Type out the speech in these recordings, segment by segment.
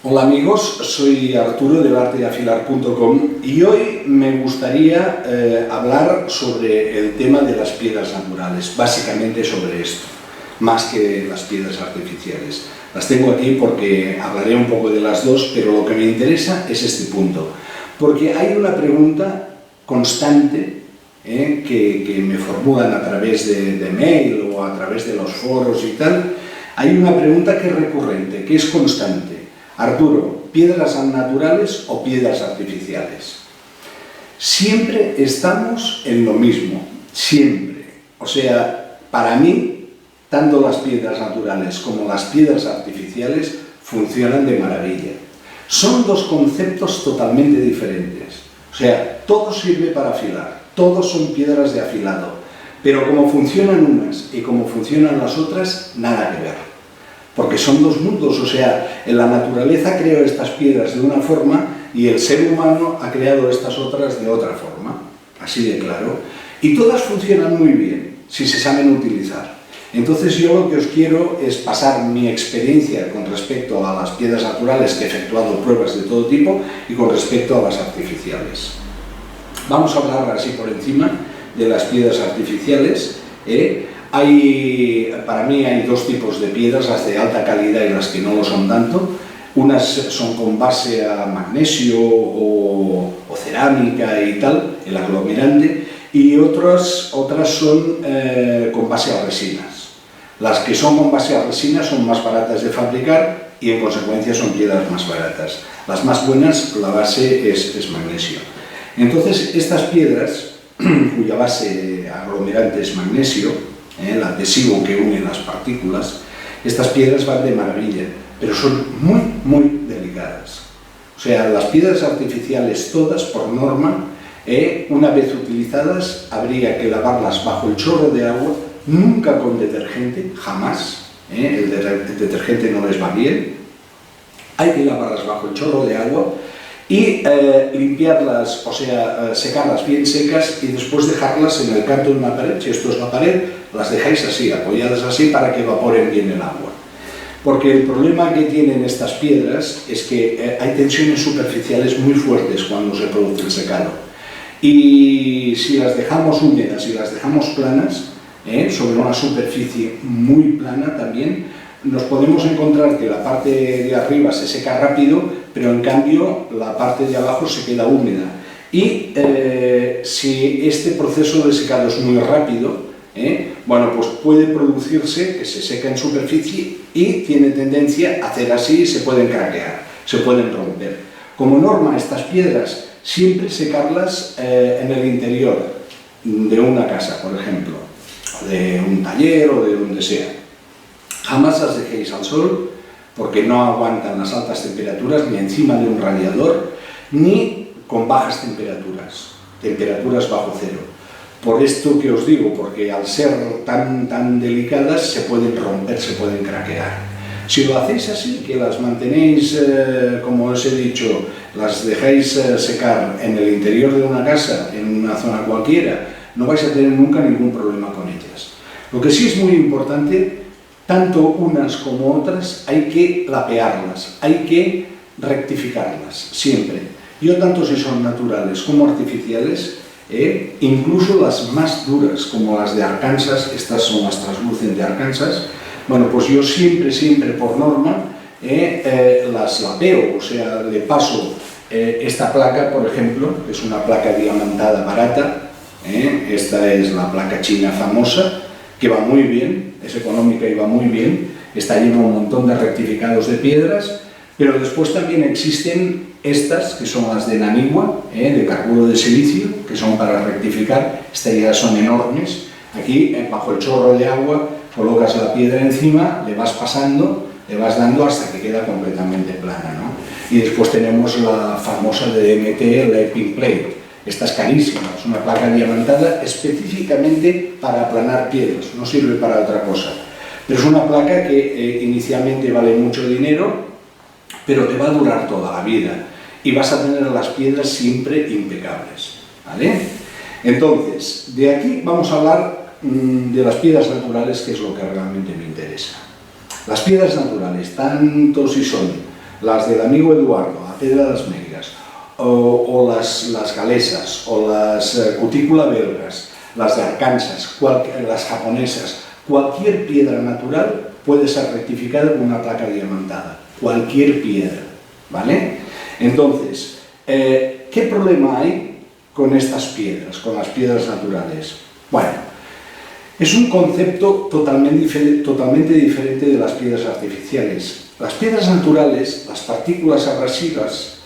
Hola amigos, soy Arturo del artedeafilar.com y hoy me gustaría hablar sobre el tema de las piedras naturales, básicamente sobre esto, más que las piedras artificiales. Las tengo aquí porque hablaré un poco de las dos, pero lo que me interesa es este punto, porque hay una pregunta constante que me formulan a través de mail o a través de los foros y tal. Hay una pregunta que es recurrente, que es constante. Arturo, ¿piedras naturales o piedras artificiales? Siempre estamos en lo mismo, siempre. O sea, para mí, tanto las piedras naturales como las piedras artificiales funcionan de maravilla. Son dos conceptos totalmente diferentes. O sea, todo sirve para afilar, todos son piedras de afilado, pero como funcionan unas y como funcionan las otras, nada que ver. Porque son dos mundos, o sea, la naturaleza creó estas piedras de una forma y el ser humano ha creado estas otras de otra forma, así de claro. Y todas funcionan muy bien, si se saben utilizar. Entonces yo lo que os quiero es pasar mi experiencia con respecto a las piedras naturales, que he efectuado pruebas de todo tipo, y con respecto a las artificiales. Vamos a hablar así por encima de las piedras artificiales. Para mí hay dos tipos de piedras, las de alta calidad y las que no lo son tanto. Unas son con base a magnesio o cerámica y tal, el aglomerante, y otras son con base a resinas. Las que son con base a resinas son más baratas de fabricar y en consecuencia son piedras más baratas. Las más buenas, la base es magnesio. Entonces estas piedras, cuya base aglomerante es magnesio, el adhesivo que une las partículas, estas piedras van de maravilla, pero son muy, muy delicadas. O sea, las piedras artificiales todas, por norma, una vez utilizadas, habría que lavarlas bajo el chorro de agua, nunca con detergente, jamás, el detergente no les va bien, hay que lavarlas bajo el chorro de agua, y limpiarlas, o sea, secarlas bien secas y después dejarlas en el canto de una pared. Si esto es la pared, las dejáis así, apoyadas así, para que evaporen bien el agua. Porque el problema que tienen estas piedras es que hay tensiones superficiales muy fuertes cuando se produce el secado. Y si las dejamos húmedas y las dejamos planas, sobre una superficie muy plana también, nos podemos encontrar que la parte de arriba se seca rápido, pero en cambio la parte de abajo se queda húmeda. Y si este proceso de secado es muy rápido, bueno, pues puede producirse que se seca en superficie y tiene tendencia a hacer así y se pueden craquear, se pueden romper. Como norma, estas piedras siempre secarlas en el interior de una casa, por ejemplo, de un taller o de donde sea. Jamás las dejéis al sol, porque no aguantan las altas temperaturas, ni encima de un radiador, ni con bajas temperaturas bajo cero. Por esto que os digo, porque al ser tan delicadas se pueden romper, se pueden craquear. Si lo hacéis así, que las mantenéis, como os he dicho, las dejáis secar en el interior de una casa, en una zona cualquiera, no vais a tener nunca ningún problema con ellas. Lo que sí es muy importante, tanto unas como otras, hay que lapearlas, hay que rectificarlas, siempre. Yo tanto si son naturales como artificiales, incluso las más duras, como las de Arkansas, estas son las Translucent de Arkansas, bueno, pues yo siempre por norma, las lapeo, o sea, le paso esta placa, por ejemplo, que es una placa diamantada barata, esta es la placa china famosa, que va muy bien, es económica y va muy bien, está lleno un montón de rectificados de piedras, pero después también existen estas, que son las de Nanigua, de carburo de silicio, que son para rectificar, estas ya son enormes. Aquí, bajo el chorro de agua, colocas la piedra encima, le vas pasando, le vas dando hasta que queda completamente plana, ¿no? Y después tenemos la famosa de DMT, la Epic Plate. Esta es carísima, es una placa diamantada específicamente para aplanar piedras, no sirve para otra cosa. Pero es una placa que inicialmente vale mucho dinero, pero te va a durar toda la vida y vas a tener las piedras siempre impecables, ¿vale? Entonces, de aquí vamos a hablar de las piedras naturales, que es lo que realmente me interesa. Las piedras naturales, tanto si son las del amigo Eduardo, la Pedra de las Megas, o las galesas, o las cutícula belgas, las de Arkansas, las japonesas, cualquier piedra natural puede ser rectificada con una placa diamantada, cualquier piedra, ¿vale? Entonces, ¿qué problema hay con estas piedras, con las piedras naturales? Bueno, es un concepto totalmente diferente de las piedras artificiales. Las piedras naturales, las partículas abrasivas,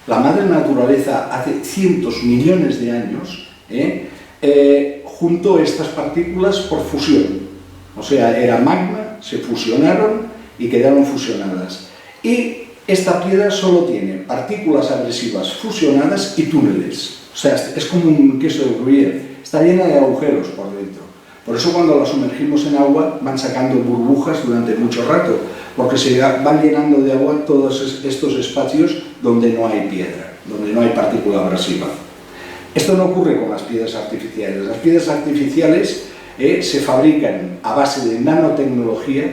la madre naturaleza hace cientos, millones de años, juntó estas partículas por fusión. O sea, era magma, se fusionaron y quedaron fusionadas. Y esta piedra solo tiene partículas abrasivas fusionadas y túneles. O sea, es como un queso de Gruyère, está llena de agujeros por dentro. Por eso cuando la sumergimos en agua van sacando burbujas durante mucho rato, porque se van llenando de agua todos estos espacios donde no hay piedra, donde no hay partícula abrasiva. Esto no ocurre con las piedras artificiales. Las piedras artificiales se fabrican a base de nanotecnología,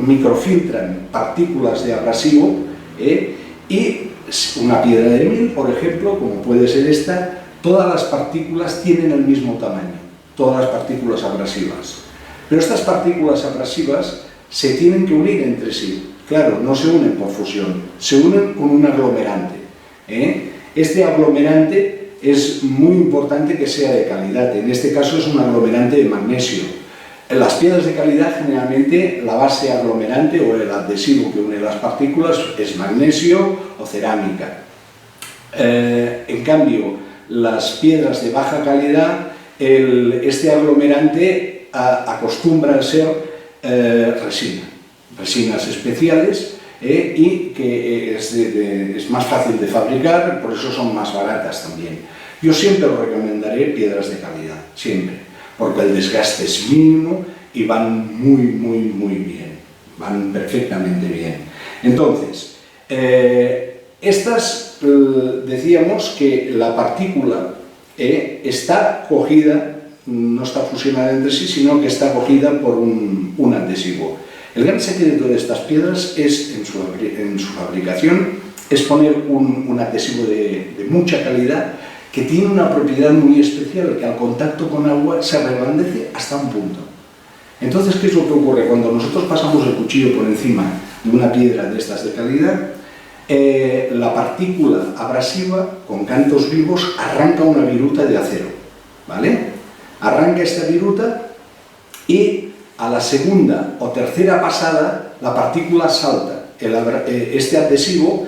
microfiltran partículas de abrasivo y una piedra de 1000, por ejemplo, como puede ser esta, todas las partículas tienen el mismo tamaño, todas las partículas abrasivas. Pero estas partículas abrasivas se tienen que unir entre sí. Claro, no se unen por fusión, se unen con un aglomerante. Este aglomerante es muy importante que sea de calidad. En este caso es un aglomerante de magnesio. En las piedras de calidad, generalmente, la base aglomerante o el adhesivo que une las partículas es magnesio o cerámica. En cambio, las piedras de baja calidad, este aglomerante acostumbra a ser resinas especiales y que es más fácil de fabricar, por eso son más baratas también. Yo siempre os recomendaré piedras de calidad, siempre, porque el desgaste es mínimo y van muy bien, van perfectamente bien. Entonces, estas, decíamos que la partícula está cogida, no está fusionada entre sí, sino que está cogida por un adhesivo. El gran secreto de estas piedras es, en su fabricación, es poner un adhesivo de mucha calidad que tiene una propiedad muy especial, que al contacto con agua se reblandece hasta un punto. Entonces, ¿qué es lo que ocurre? Cuando nosotros pasamos el cuchillo por encima de una piedra de estas de calidad, la partícula abrasiva, con cantos vivos, arranca una viruta de acero, ¿vale? Arranca esta viruta y a la segunda o tercera pasada la partícula salta. Este adhesivo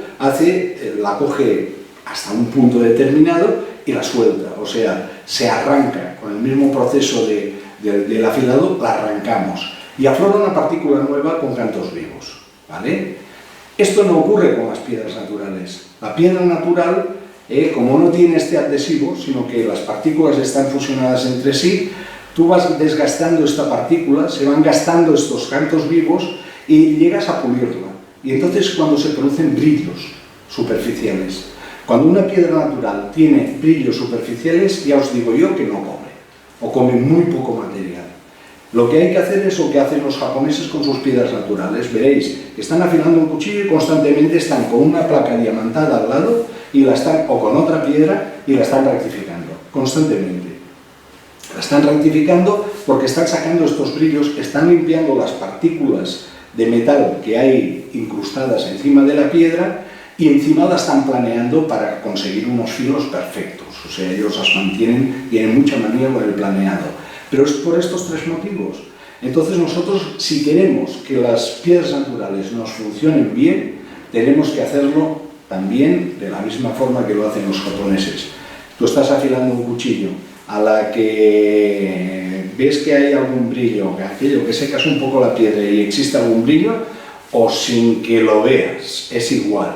la coge hasta un punto determinado y la suelta, o sea, se arranca con el mismo proceso del afilado, la arrancamos y aflora una partícula nueva con cantos vivos, ¿vale? Esto no ocurre con las piedras naturales. La piedra natural, como no tiene este adhesivo, sino que las partículas están fusionadas entre sí, tú vas desgastando esta partícula, se van gastando estos cantos vivos y llegas a pulirla. Y entonces cuando se producen brillos superficiales. Cuando una piedra natural tiene brillos superficiales, ya os digo yo que no come, o come muy poco material. Lo que hay que hacer es lo que hacen los japoneses con sus piedras naturales. Veréis que están afilando un cuchillo y constantemente están con una placa diamantada al lado o con otra piedra y la están rectificando, constantemente. La están rectificando porque están sacando estos brillos, están limpiando las partículas de metal que hay incrustadas encima de la piedra y encima la están planeando para conseguir unos filos perfectos. O sea, ellos las mantienen, tienen mucha manía con el planeado. Pero es por estos tres motivos. Entonces nosotros, si queremos que las piedras naturales nos funcionen bien, tenemos que hacerlo también de la misma forma que lo hacen los japoneses. Tú estás afilando un cuchillo, a la que ves que hay algún brillo, aquello que secas un poco la piedra y existe algún brillo, o sin que lo veas, es igual.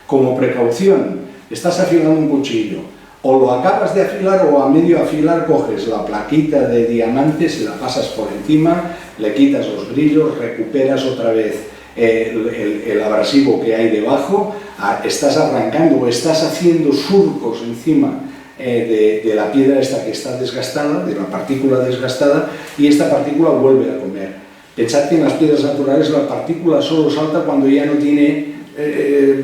Como precaución, estás afilando un cuchillo, o lo acabas de afilar o a medio afilar coges la plaquita de diamante, se la pasas por encima, le quitas los brillos, recuperas otra vez el abrasivo que hay debajo, estás arrancando o estás haciendo surcos encima de la piedra esta que está desgastada, de la partícula desgastada, y esta partícula vuelve a comer. Pensad que en las piedras naturales la partícula solo salta cuando ya no tiene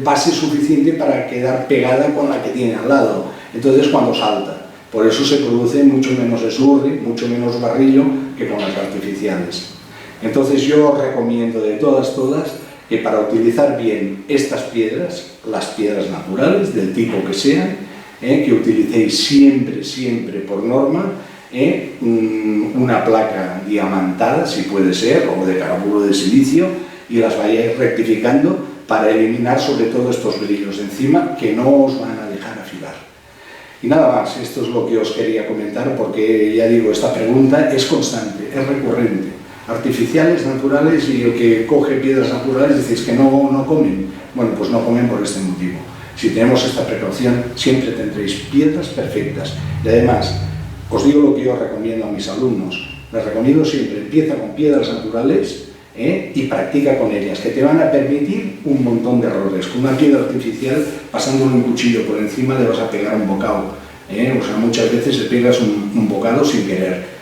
base suficiente para quedar pegada con la que tiene al lado. Entonces cuando salta, por eso se produce mucho menos esburri, mucho menos barrillo que con las artificiales. Entonces yo recomiendo de todas que para utilizar bien estas piedras, las piedras naturales, del tipo que sean, que utilicéis siempre por norma, una placa diamantada, si puede ser, o de carburo de silicio, y las vayáis rectificando para eliminar sobre todo estos brillos de encima que no os van a dejar afilar. Y nada más, esto es lo que os quería comentar, porque ya digo, esta pregunta es constante, es recurrente. Artificiales, naturales, y el que coge piedras naturales decís que no comen. Bueno, pues no comen por este motivo. Si tenemos esta precaución, siempre tendréis piedras perfectas. Y además, os digo lo que yo recomiendo a mis alumnos. Les recomiendo siempre, empieza con piedras naturales y practica con ellas, que te van a permitir un montón de errores. Con una piedra artificial, pasándole un cuchillo por encima, le vas a pegar un bocado. O sea, muchas veces le pegas un bocado sin querer,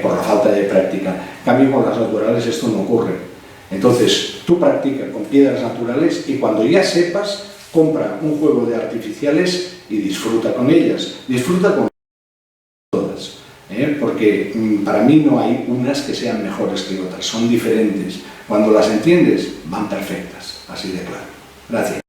por la falta de práctica. En cambio, con las naturales esto no ocurre. Entonces, tú practica con piedras naturales y cuando ya sepas, compra un juego de artificiales y disfruta con ellas. Disfruta con todas, porque para mí no hay unas que sean mejores que otras, son diferentes. Cuando las entiendes, van perfectas, así de claro. Gracias.